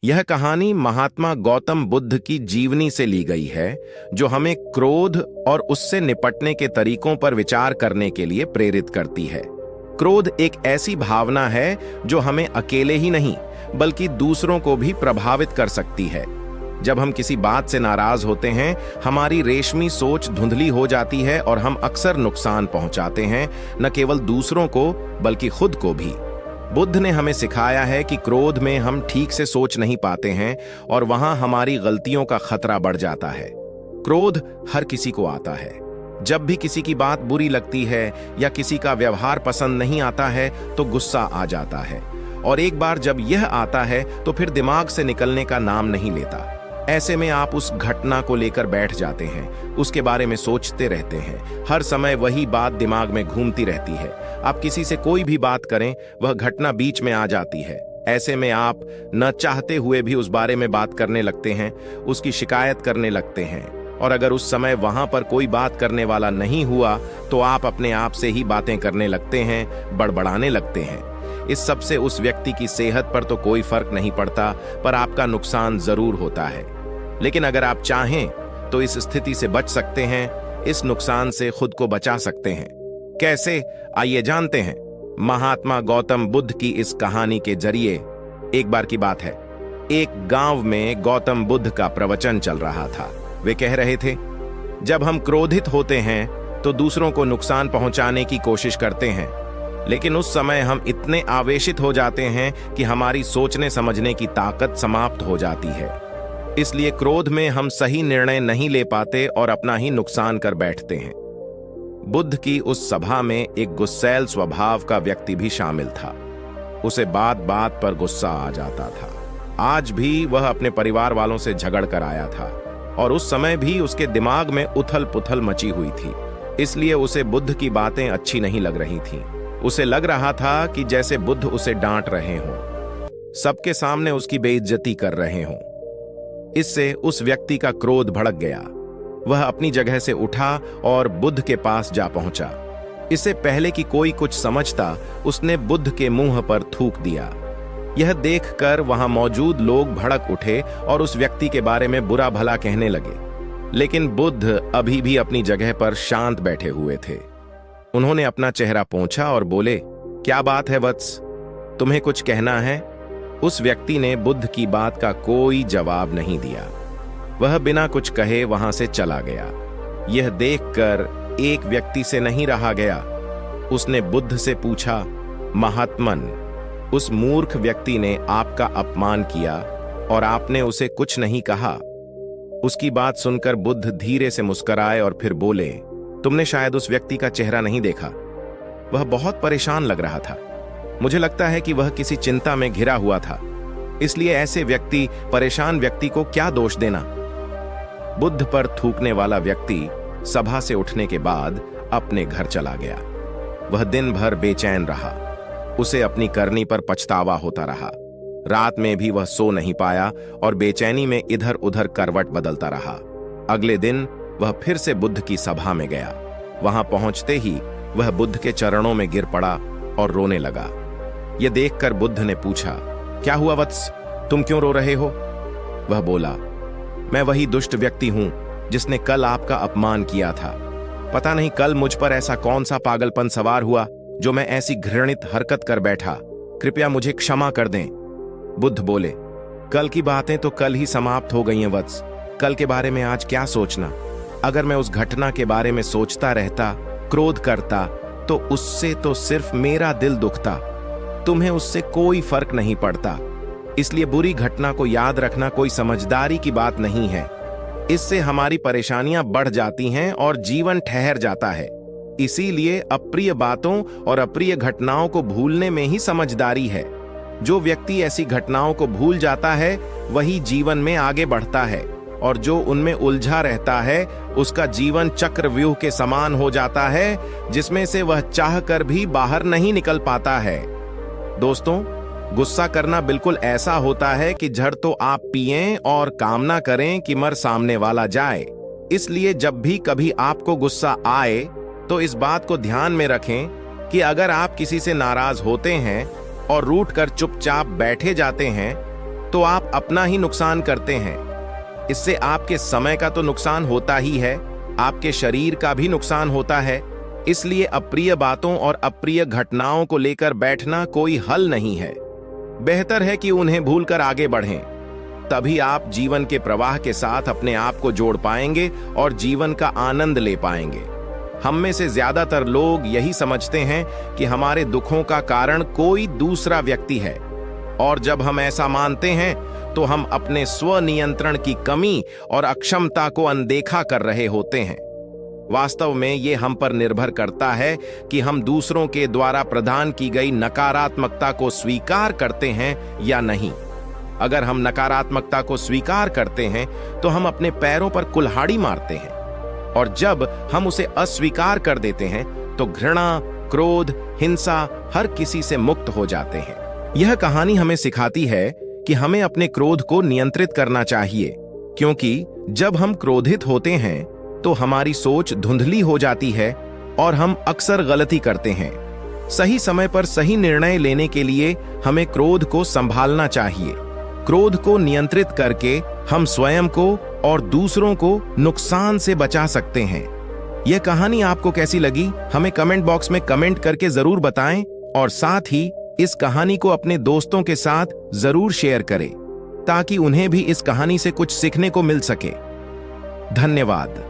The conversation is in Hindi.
यह कहानी महात्मा गौतम बुद्ध की जीवनी से ली गई है, जो हमें क्रोध और उससे निपटने के तरीकों पर विचार करने के लिए प्रेरित करती है। क्रोध एक ऐसी भावना है जो हमें अकेले ही नहीं बल्कि दूसरों को भी प्रभावित कर सकती है। जब हम किसी बात से नाराज होते हैं, हमारी रेशमी सोच धुंधली हो जाती है और हम अक्सर नुकसान पहुंचाते हैं, न केवल दूसरों को बल्कि खुद को भी। बुद्ध ने हमें सिखाया है कि क्रोध में हम ठीक से सोच नहीं पाते हैं और वहां हमारी गलतियों का खतरा बढ़ जाता है। क्रोध हर किसी को आता है। जब भी किसी की बात बुरी लगती है या किसी का व्यवहार पसंद नहीं आता है तो गुस्सा आ जाता है, और एक बार जब यह आता है तो फिर दिमाग से निकलने का नाम नहीं लेता। ऐसे में आप उस घटना को लेकर बैठ जाते हैं, उसके बारे में सोचते रहते हैं। हर समय वही बात दिमाग में घूमती रहती है। आप किसी से कोई भी बात करें, वह घटना बीच में आ जाती है। ऐसे में आप न चाहते हुए भी उस बारे में बात करने लगते हैं, उसकी शिकायत करने लगते हैं, और अगर उस समय वहां पर कोई बात करने वाला नहीं हुआ तो आप अपने आप से ही बातें करने लगते हैं, बड़बड़ाने लगते हैं। इस सब से उस व्यक्ति की सेहत पर तो कोई फर्क नहीं पड़ता, पर आपका नुकसान जरूर होता है। लेकिन अगर आप चाहें तो इस स्थिति से बच सकते हैं, इस नुकसान से खुद को बचा सकते हैं। कैसे, आइए जानते हैं। महात्मा गौतम बुद्ध की इस कहानी के जरिए। एक बार की बात है, एक गांव में गौतम बुद्ध का प्रवचन चल रहा था। वे कह रहे थे, जब हम क्रोधित होते हैं तो दूसरों को नुकसान पहुंचाने की कोशिश करते हैं, लेकिन उस समय हम इतने आवेशित हो जाते हैं कि हमारी सोचने समझने की ताकत समाप्त हो जाती है। इसलिए क्रोध में हम सही निर्णय नहीं ले पाते और अपना ही नुकसान कर बैठते हैं। बुद्ध की उस सभा में एक गुस्सैल स्वभाव का व्यक्ति भी शामिल था। उसे बात बात पर गुस्सा आ जाता था। आज भी वह अपने परिवार वालों से झगड़ कर आया था और उस समय भी उसके दिमाग में उथल पुथल मची हुई थी। इसलिए उसे बुद्ध की बातें अच्छी नहीं लग रही थीं। उसे लग रहा था कि जैसे बुद्ध उसे डांट रहे हों, सबके सामने उसकी बेइज्जती कर रहे हों। इससे उस व्यक्ति का क्रोध भड़क गया। वह अपनी जगह से उठा और बुद्ध के पास जा पहुंचा। इससे पहले कि कोई कुछ समझता, उसने बुद्ध के मुंह पर थूक दिया। यह देखकर वहां मौजूद लोग भड़क उठे और उस व्यक्ति के बारे में बुरा भला कहने लगे। लेकिन बुद्ध अभी भी अपनी जगह पर शांत बैठे हुए थे। उन्होंने अपना चेहरा पोंछा और बोले, क्या बात है वत्स, तुम्हें कुछ कहना है? उस व्यक्ति ने बुद्ध की बात का कोई जवाब नहीं दिया। वह बिना कुछ कहे वहां से चला गया। यह देखकर एक व्यक्ति से नहीं रहा गया। उसने बुद्ध से पूछा, महात्मन, उस मूर्ख व्यक्ति ने आपका अपमान किया और आपने उसे कुछ नहीं कहा। उसकी बात सुनकर बुद्ध धीरे से मुस्कुराए और फिर बोले, तुमने शायद उस व्यक्ति का चेहरा नहीं देखा। वह बहुत परेशान लग रहा था। मुझे लगता है कि वह किसी चिंता में घिरा हुआ था। इसलिए ऐसे परेशान व्यक्ति को क्या दोष देना। बुद्ध पर थूकने वाला व्यक्ति सभा से उठने के बाद अपने घर चला गया। वह दिन भर बेचैन रहा। उसे अपनी करनी पर पछतावा होता रहा। रात में भी वह सो नहीं पाया और बेचैनी में इधर उधर करवट बदलता रहा। अगले दिन वह फिर से बुद्ध की सभा में गया। वहां पहुंचते ही वह बुद्ध के चरणों में गिर पड़ा और रोने लगा। यह देखकर बुद्ध ने पूछा, क्या हुआ वत्स, तुम क्यों रो रहे हो? वह बोला, मैं वही दुष्ट व्यक्ति हूं जिसने कल आपका अपमान किया था। पता नहीं कल मुझ पर ऐसा कौन सा पागलपन सवार हुआ जो मैं ऐसी घृणित हरकत कर बैठा। कृपया मुझे क्षमा कर दें। बुद्ध बोले, कल की बातें तो कल ही समाप्त हो गई हैं वत्स। कल के बारे में आज क्या सोचना। अगर मैं उस घटना के बारे में सोचता रहता, क्रोध करता, तो उससे तो सिर्फ मेरा दिल दुखता। तुम्हें उससे कोई फर्क नहीं पड़ता। इसलिए बुरी घटना को याद रखना कोई समझदारी की बात नहीं है। इससे हमारी परेशानियां बढ़ जाती हैं और जीवन ठहर जाता है। इसीलिए अप्रिय बातों और अप्रिय घटनाओं को भूलने में ही समझदारी है। जो व्यक्ति ऐसी घटनाओं को भूल जाता है वही जीवन में आगे बढ़ता है, और जो उनमें उलझा रहता है उसका जीवन चक्रव्यूह के समान हो जाता है, जिसमें से वह चाहकर भी बाहर नहीं निकल पाता है। दोस्तों, गुस्सा करना बिल्कुल ऐसा होता है कि जड़ तो आप पिएं और कामना करें कि मर सामने वाला जाए। इसलिए जब भी कभी आपको गुस्सा आए तो इस बात को ध्यान में रखें कि अगर आप किसी से नाराज होते हैं और रूठ कर चुपचाप बैठे जाते हैं तो आप अपना ही नुकसान करते हैं। इससे आपके समय का तो नुकसान होता ही है, आपके शरीर का भी नुकसान होता है। इसलिए अप्रिय बातों और अप्रिय घटनाओं को लेकर बैठना कोई हल नहीं है। बेहतर है कि उन्हें भूलकर आगे बढ़ें। तभी आप जीवन के प्रवाह के साथ अपने आप को जोड़ पाएंगे और जीवन का आनंद ले पाएंगे। हम में से ज्यादातर लोग यही समझते हैं कि हमारे दुखों का कारण कोई दूसरा व्यक्ति है, और जब हम ऐसा मानते हैं तो हम अपने स्वनियंत्रण की कमी और अक्षमता को अनदेखा कर रहे होते हैं। वास्तव में ये हम पर निर्भर करता है कि हम दूसरों के द्वारा प्रदान की गई नकारात्मकता को स्वीकार करते हैं या नहीं। अगर हम नकारात्मकता को स्वीकार करते हैं तो हम अपने पैरों पर कुल्हाड़ी मारते हैं, और जब हम उसे अस्वीकार कर देते हैं तो घृणा, क्रोध, हिंसा हर किसी से मुक्त हो जाते हैं। यह कहानी हमें सिखाती है कि हमें अपने क्रोध को नियंत्रित करना चाहिए, क्योंकि जब हम क्रोधित होते हैं तो हमारी सोच धुंधली हो जाती है और हम अक्सर गलती करते हैं। सही समय पर सही निर्णय लेने के लिए हमें क्रोध को संभालना चाहिए। क्रोध को नियंत्रित करके हम स्वयं को और दूसरों को नुकसान से बचा सकते हैं। यह कहानी आपको कैसी लगी, हमें कमेंट बॉक्स में कमेंट करके जरूर बताएं, और साथ ही इस कहानी को अपने दोस्तों के साथ जरूर शेयर करें ताकि उन्हें भी इस कहानी से कुछ सीखने को मिल सके। धन्यवाद।